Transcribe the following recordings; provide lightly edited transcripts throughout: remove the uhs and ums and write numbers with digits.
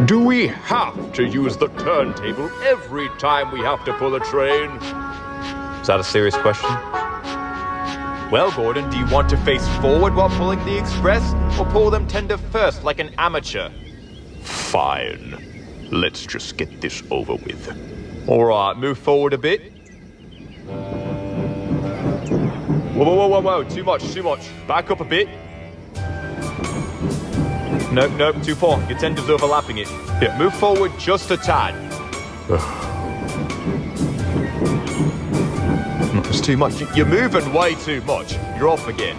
Do we have to use the turntable every time we have to pull a train? Is that a serious question? Well, Gordon, do you want to face forward while pulling the express, or pull them tender first like an amateur? Fine. Let's just get this over with. Alright, move forward a bit. Whoa, too much. Back up a bit. Nope, too far. Your tender's overlapping it. Here, move forward just a tad. It's too much. You're moving way too much. You're off again.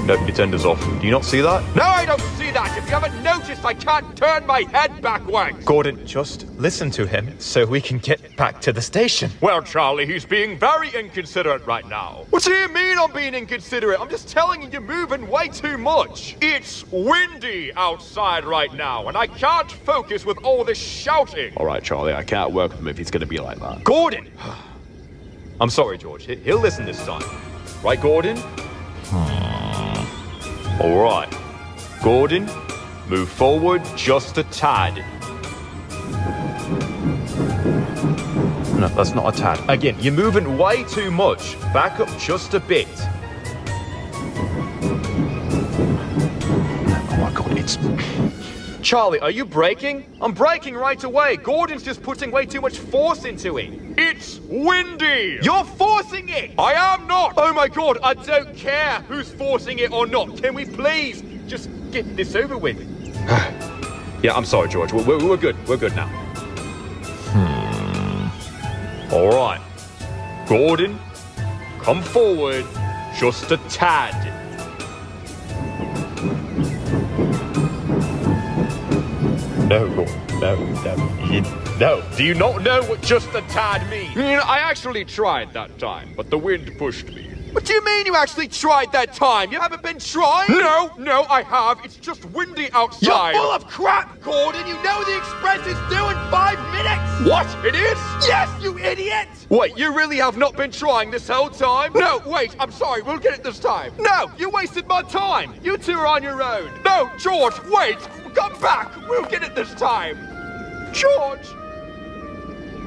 Nope, your tender's off. Do you not see that? No, I don't see that! If you haven't noticed, I can't turn my head backwards! Gordon, just listen to him so we can get back to the station. Well, Charlie, he's being very inconsiderate right now. What do you mean I'm being inconsiderate? I'm just telling you you're moving way too much. It's windy outside right now, and I can't focus with all this shouting. All right, Charlie, I can't work with him if he's gonna be like that. Gordon! I'm sorry, George. He'll listen this time. Right, Gordon? All right. Gordon, move forward just a tad. No, that's not a tad. Again, you're moving way too much. Back up just a bit. Oh my God, it's... Charlie, are you braking? I'm braking right away. Gordon's just putting way too much force into it. It's windy! You're forcing it! I am not! Oh my God, I don't care who's forcing it or not. Can we please just get this over with? Yeah, I'm sorry, George. We're good. We're good now. All right. Gordon, come forward just a tad. No. Do you not know what just a tad means? I actually tried that time, but the wind pushed me. What do you mean you actually tried that time? You haven't been trying? No, I have. It's just windy outside. You're full of crap, Gordon. You know the express is due in 5 minutes. What? It is? Yes, you idiot. Wait, you really have not been trying this whole time? No, wait, I'm sorry. We'll get it this time. No, you wasted my time. You two are on your own. No, George, wait. Come back. We'll get it this time. George.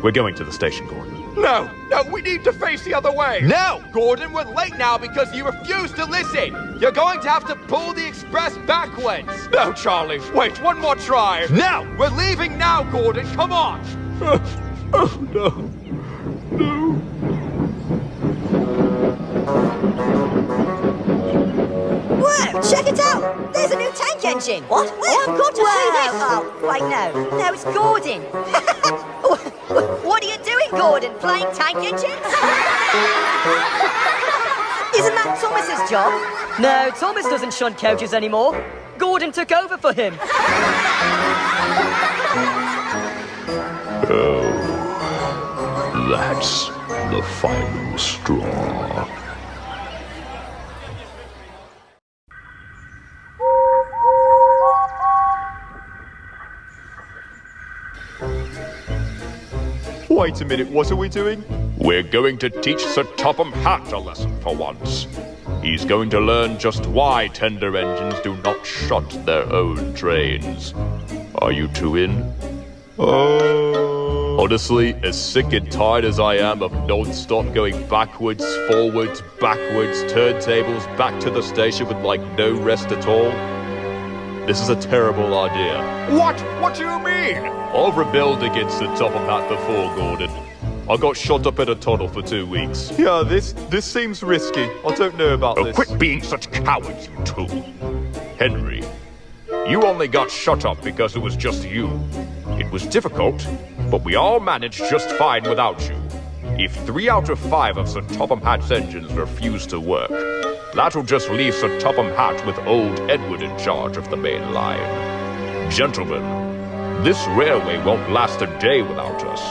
We're going to the station, Gordon. No, we need to face the other way. No, Gordon, we're late now because you refuse to listen. You're going to have to pull the express backwards. No, Charlie, wait, one more try. No, we're leaving now, Gordon, come on. Oh, no. Whoa, check it out. There's a new tank engine. What? Where? I've got to see this. Oh, wait, no, it's Gordon. What are you doing, Gordon? Playing tank engines? Isn't that Thomas's job? No, Thomas doesn't shunt coaches anymore. Gordon took over for him. Oh, that's the final straw. Wait a minute, what are we doing? We're going to teach Sir Topham Hatt a lesson for once. He's going to learn just why tender engines do not shunt their own trains. Are you two in? Honestly, as sick and tired as I am of non-stop going backwards, forwards, backwards, turntables, back to the station with like no rest at all, this is a terrible idea. What? What do you mean? I've rebelled against the Topham Hatt before, Gordon. I got shot up in a tunnel for 2 weeks. Yeah, this seems risky. I don't know about this. Quit being such cowards, you two. Henry, you only got shot up because it was just you. It was difficult, but we all managed just fine without you. If 3 out of 5 of Sir Topham Hatt's engines refuse to work, that'll just leave Sir Topham Hatt with old Edward in charge of the main line. Gentlemen, this railway won't last a day without us.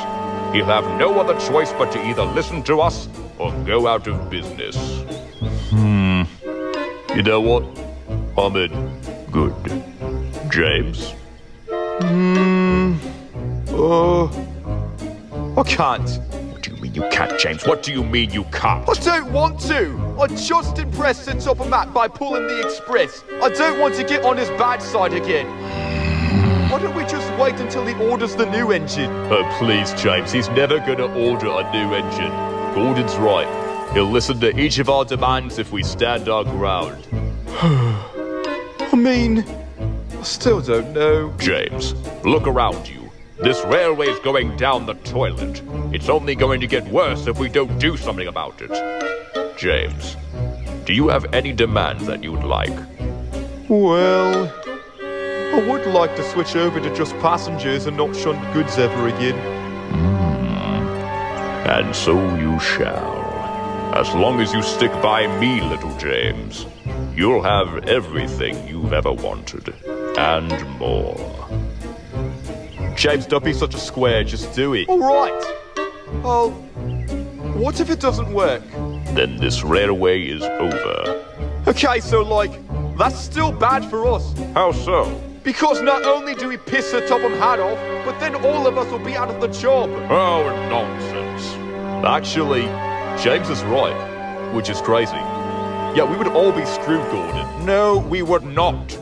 He'll have no other choice but to either listen to us or go out of business. You know what? I'm in. Good. James? I can't. What do you mean mean you can't, James? What do you mean you can't? I don't want to! I just impressed Sir Top and Matt by pulling the express. I don't want to get on his bad side again. Why don't we just wait until he orders the new engine? Oh, please, James. He's never gonna order a new engine. Gordon's right. He'll listen to each of our demands if we stand our ground. I mean, I still don't know. James, look around you. This railway's going down the toilet. It's only going to get worse if we don't do something about it. James, do you have any demands that you'd like? Well, I would like to switch over to just passengers and not shunt goods ever again. And so you shall. As long as you stick by me, little James, you'll have everything you've ever wanted, and more. James, don't be such a square, just do it. All right. Oh, what if it doesn't work? Then this railway is over. Okay, so that's still bad for us. How so? Because not only do we piss Sir Topham Hatt off, but then all of us will be out of the job. Oh, nonsense. Actually, James is right, which is crazy. Yeah, we would all be screwed, Gordon. No, we would not.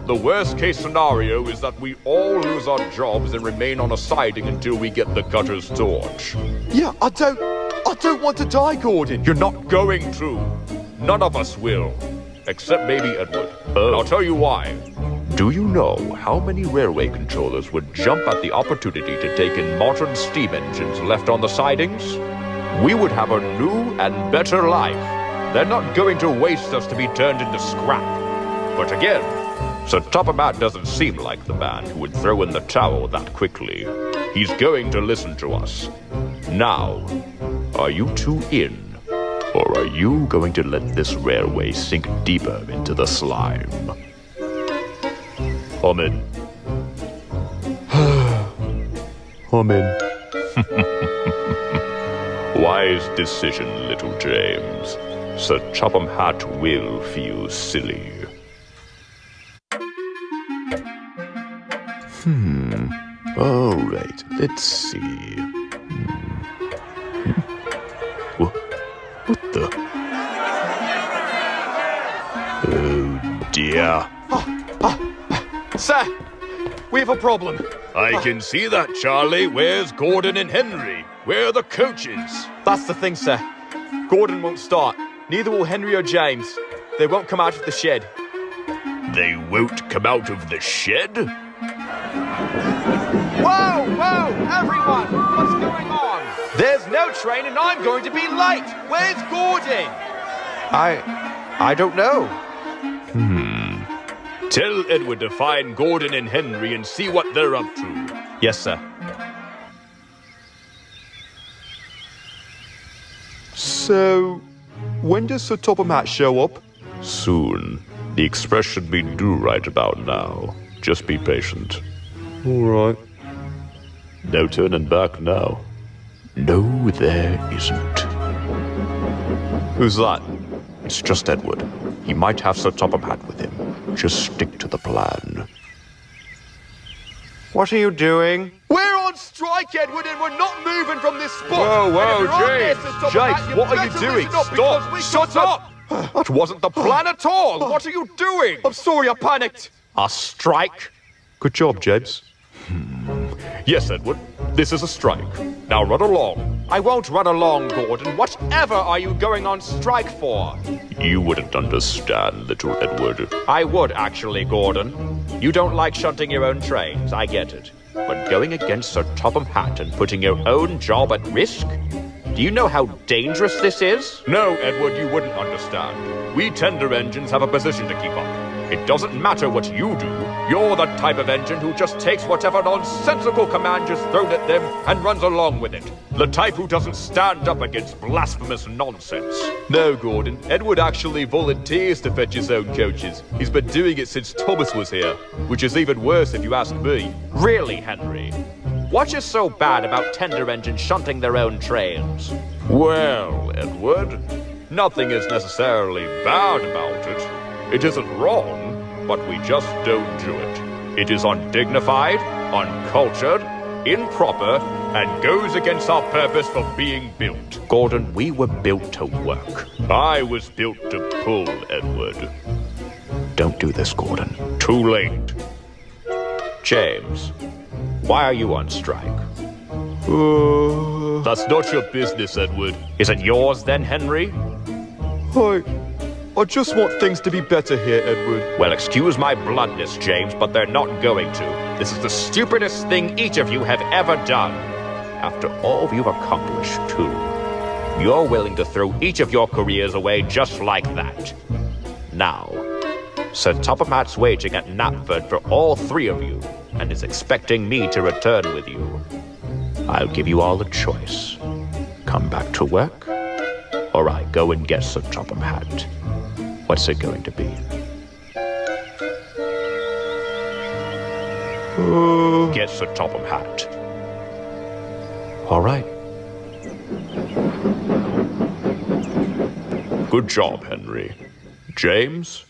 The worst case scenario is that we all lose our jobs and remain on a siding until we get the cutter's torch. Yeah, I don't want to die, Gordon. You're not going to. None of us will. Except maybe Edward. And I'll tell you why. Do you know how many railway controllers would jump at the opportunity to take in modern steam engines left on the sidings? We would have a new and better life. They're not going to waste us to be turned into scrap. But again, Sir Topham Hatt doesn't seem like the man who would throw in the towel that quickly. He's going to listen to us. Now, are you two in? Or are you going to let this railway sink deeper into the slime? I'm in. I'm in. Wise decision, little James. Sir Topham Hatt will feel silly. All right, let's see. What the? Oh, dear. Sir, we have a problem. I can see that, Charlie. Where's Gordon and Henry? Where are the coaches? That's the thing, sir. Gordon won't start. Neither will Henry or James. They won't come out of the shed. They won't come out of the shed? Whoa, everyone! What's going on? There's no train and I'm going to be late. Where's Gordon? I don't know. Tell Edward to find Gordon and Henry and see what they're up to. Yes, sir. So, when does Sir Topham Hatt show up? Soon. The express should be due right about now. Just be patient. All right. No turning back now. No, there isn't. Who's that? It's just Edward. He might have Sir Topham Hatt with him. Just stick to the plan. What are you doing? We're on strike, Edward, and we're not moving from this spot. Whoa, James! James, what are you doing? Stop! Shut up! That wasn't the plan at all! What are you doing? I'm sorry, I panicked. A strike? Good job, James. Yes, Edward. This is a strike. Now run along. I won't run along, Gordon. Whatever are you going on strike for? You wouldn't understand, little Edward. I would, actually, Gordon. You don't like shunting your own trains, I get it. But going against Sir Topham Hatt and putting your own job at risk? Do you know how dangerous this is? No, Edward, you wouldn't understand. We tender engines have a position to keep up. It doesn't matter what you do. You're the type of engine who just takes whatever nonsensical command is thrown at them and runs along with it. The type who doesn't stand up against blasphemous nonsense. No, Gordon. Edward actually volunteers to fetch his own coaches. He's been doing it since Thomas was here, which is even worse if you ask me. Really, Henry? What is so bad about tender engines shunting their own trains? Well, Edward, Nothing is necessarily bad about it. It isn't wrong, but we just don't do it. It is undignified, uncultured, improper, and goes against our purpose for being built. Gordon, we were built to work. I was built to pull, Edward. Don't do this, Gordon. Too late. James, why are you on strike? That's not your business, Edward. Is it yours then, Henry? I just want things to be better here, Edward. Well, excuse my bluntness, James, but they're not going to. This is the stupidest thing each of you have ever done. After all you've accomplished, too. You're willing to throw each of your careers away just like that. Now, Sir Topham-Hatt's waging at Knapford for all three of you, and is expecting me to return with you. I'll give you all a choice. Come back to work, or I go and get Sir Topham-Hatt. What's it going to be? Get Sir Topham-Hatt. All right. Good job, Henry. James,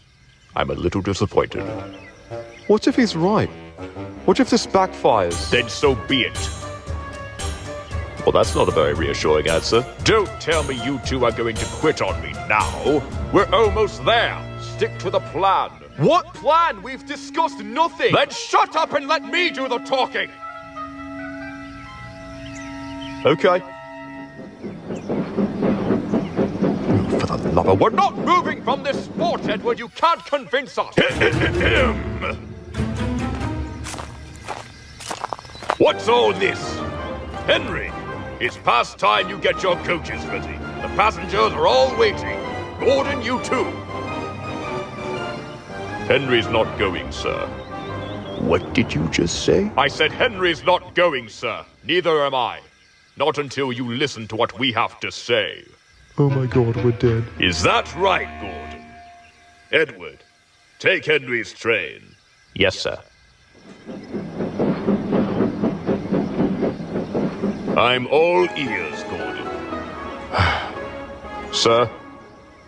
I'm a little disappointed. What if he's right? What if this backfires? Then so be it. Well, that's not a very reassuring answer. Don't tell me you two are going to quit on me now. We're almost there. Stick to the plan. What plan? We've discussed nothing! Then shut up and let me do the talking! Okay. For the love of... We're not moving from this sport, Edward! You can't convince us! What's all this? Henry, it's past time you get your coaches ready. The passengers are all waiting. Gordon, you too. Henry's not going, sir. What did you just say? I said Henry's not going, sir. Neither am I. Not until you listen to what we have to say. Oh my God, we're dead. Is that right, Gordon? Edward, take Henry's train. Yes, sir. I'm all ears, Gordon. Sir?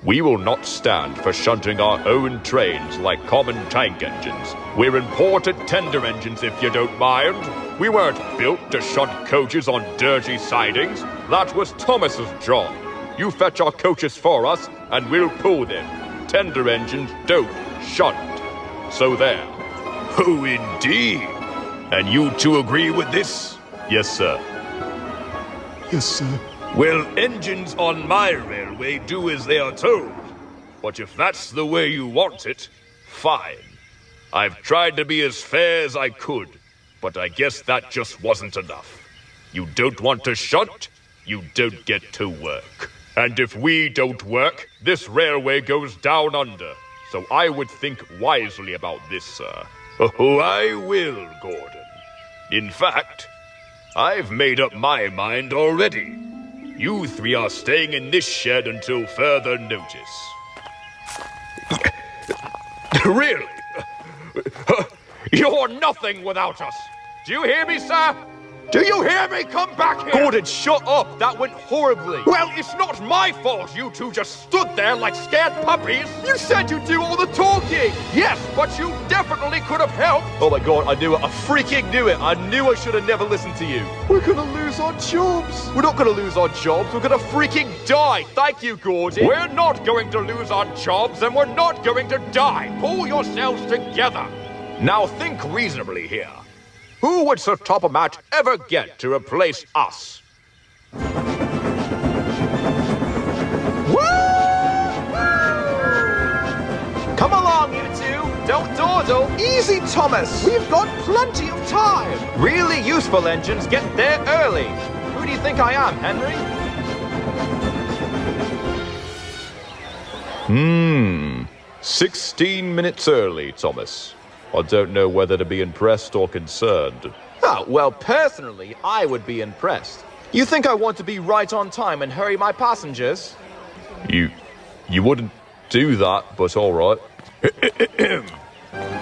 We will not stand for shunting our own trains like common tank engines. We're imported tender engines, if you don't mind. We weren't built to shunt coaches on dirty sidings. That was Thomas's job. You fetch our coaches for us, and we'll pull them. Tender engines don't shunt. So there. Oh, indeed. And you two agree with this? Yes, sir. Yes, sir. Well, engines on my railway do as they are told. But if that's the way you want it, fine. I've tried to be as fair as I could, but I guess that just wasn't enough. You don't want to shunt, you don't get to work. And if we don't work, this railway goes down under. So I would think wisely about this, sir. Oh, I will, Gordon. In fact, I've made up my mind already. You three are staying in this shed until further notice. Really? You're nothing without us. Do you hear me, sir? Do you hear me? Come back here! Gordon, shut up! That went horribly! Well, it's not my fault you two just stood there like scared puppies! You said you'd do all the talking! Yes, but you definitely could have helped! Oh my God, I knew it. I freaking knew it. I knew I should have never listened to you. We're gonna lose our jobs. We're not gonna lose our jobs. We're gonna freaking die. Thank you, Gordon. We're not going to lose our jobs, and we're not going to die. Pull yourselves together. Now think reasonably here. Who would Sir Topham-Hatt ever get to replace us? Come along, you two. Don't dawdle. Easy, Thomas. We've got plenty of time. Really useful engines get there early. Who do you think I am, Henry? 16 minutes early, Thomas. I don't know whether to be impressed or concerned. Oh, well, personally, I would be impressed. You think I want to be right on time and hurry my passengers? You wouldn't do that, but all right.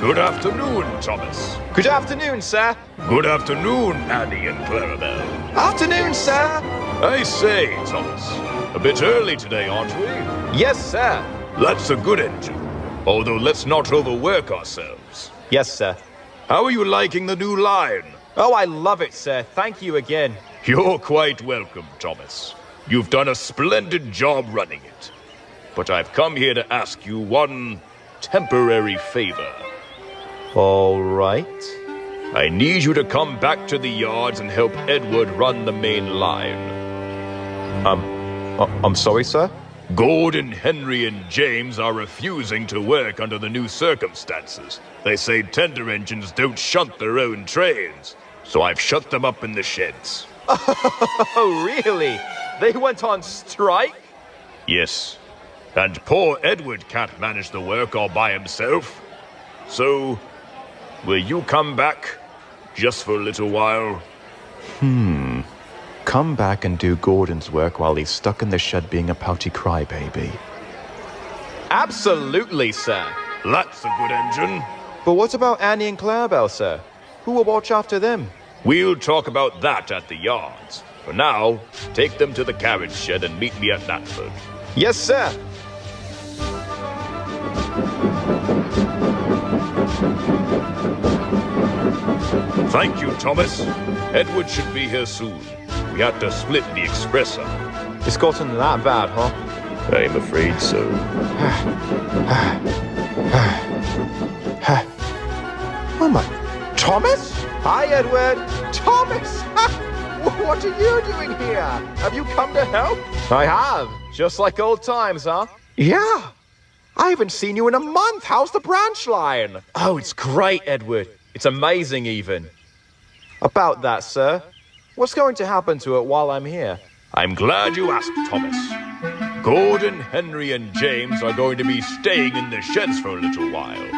Good afternoon, Thomas. Good afternoon, sir. Good afternoon, Annie and Clarabelle. Afternoon, sir. I say, Thomas, a bit early today, aren't we? Yes, sir. That's a good engine. Although let's not overwork ourselves. Yes, sir. How are you liking the new line? Oh, I love it, sir. Thank you again. You're quite welcome, Thomas. You've done a splendid job running it. But I've come here to ask you one temporary favor. All right. I need you to come back to the yards and help Edward run the main line. I'm sorry, sir? Gordon, Henry, and James are refusing to work under the new circumstances. They say tender engines don't shunt their own trains, so I've shut them up in the sheds. Oh, really? They went on strike? Yes, and poor Edward can't manage the work all by himself. So, will you come back, just for a little while? Come back and do Gordon's work while he's stuck in the shed being a pouty crybaby. Absolutely, sir. That's a good engine. But what about Annie and Clarabelle, sir? Who will watch after them? We'll talk about that at the yards. For now, take them to the carriage shed and meet me at Natford. Yes, sir. Thank you, Thomas. Edward should be here soon. We had to split the expressor. It's gotten that bad, huh? I'm afraid so. Mama. Thomas? Hi, Edward. Thomas! What are you doing here? Have you come to help? I have. Just like old times, huh? Yeah. I haven't seen you in a month. How's the branch line? Oh, it's great, Edward. It's amazing, even. About that, sir. What's going to happen to it while I'm here? I'm glad you asked, Thomas. Gordon, Henry, and James are going to be staying in the sheds for a little while.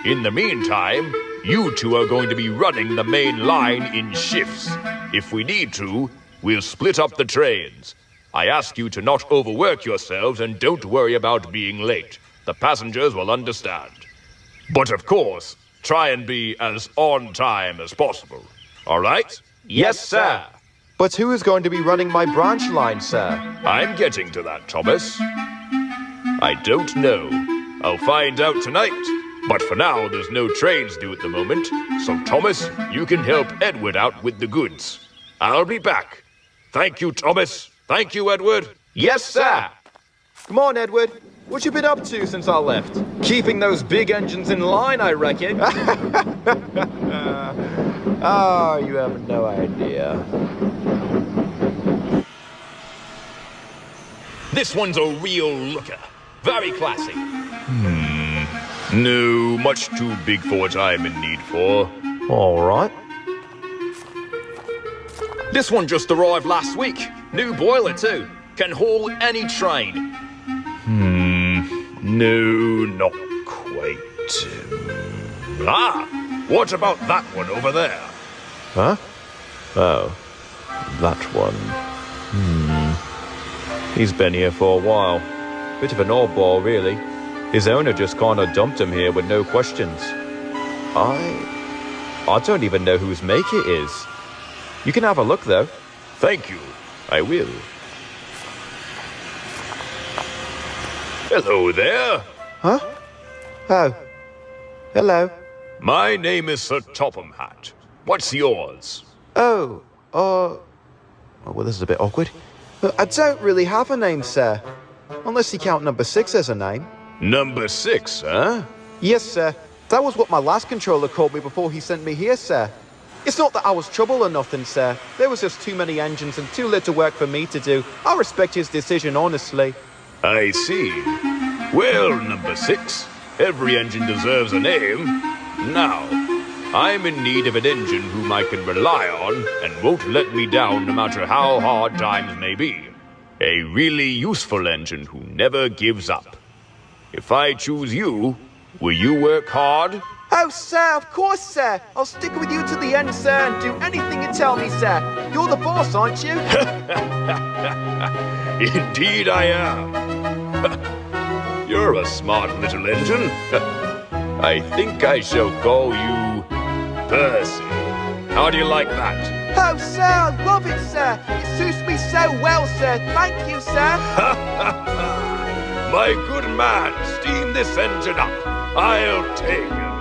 In the meantime, you two are going to be running the main line in shifts. If we need to, we'll split up the trains. I ask you to not overwork yourselves and don't worry about being late. The passengers will understand. But of course, try and be as on time as possible. All right? Yes, sir. But who is going to be running my branch line, sir? I'm getting to that, Thomas. I don't know. I'll find out tonight. But for now, there's no trains due at the moment. So, Thomas, you can help Edward out with the goods. I'll be back. Thank you, Thomas. Thank you, Edward. Yes, sir. Come on, Edward. What you been up to since I left? Keeping those big engines in line, I reckon. Oh, you have no idea. This one's a real looker. Very classy. No, much too big for what I'm in need for. All right. This one just arrived last week. New boiler, too. Can haul any train. No, not quite. What about that one over there? Huh? Oh, that one. He's been here for a while. Bit of an oddball, really. His owner just kinda dumped him here with no questions. I don't even know whose make it is. You can have a look, though. Thank you. I will. Hello there. Huh? Oh. Hello. My name is Sir Topham Hatt. What's yours? Oh, well, this is a bit awkward. I don't really have a name, sir. Unless you count number 6 as a name. Number 6, huh? Yes, sir. That was what my last controller called me before he sent me here, sir. It's not that I was trouble or nothing, sir. There was just too many engines and too little work for me to do. I respect his decision, honestly. I see. Well, number 6, every engine deserves a name. Now, I'm in need of an engine whom I can rely on and won't let me down no matter how hard times may be. A really useful engine who never gives up. If I choose you, will you work hard? Oh, sir, of course, sir. I'll stick with you to the end, sir, and do anything you tell me, sir. You're the boss, aren't you? Indeed I am. You're a smart little engine. I think I shall call you Percy. How do you like that? Oh, sir, I love it, sir. It suits me so well, sir. Thank you, sir. My good man, steam this engine up. I'll take him.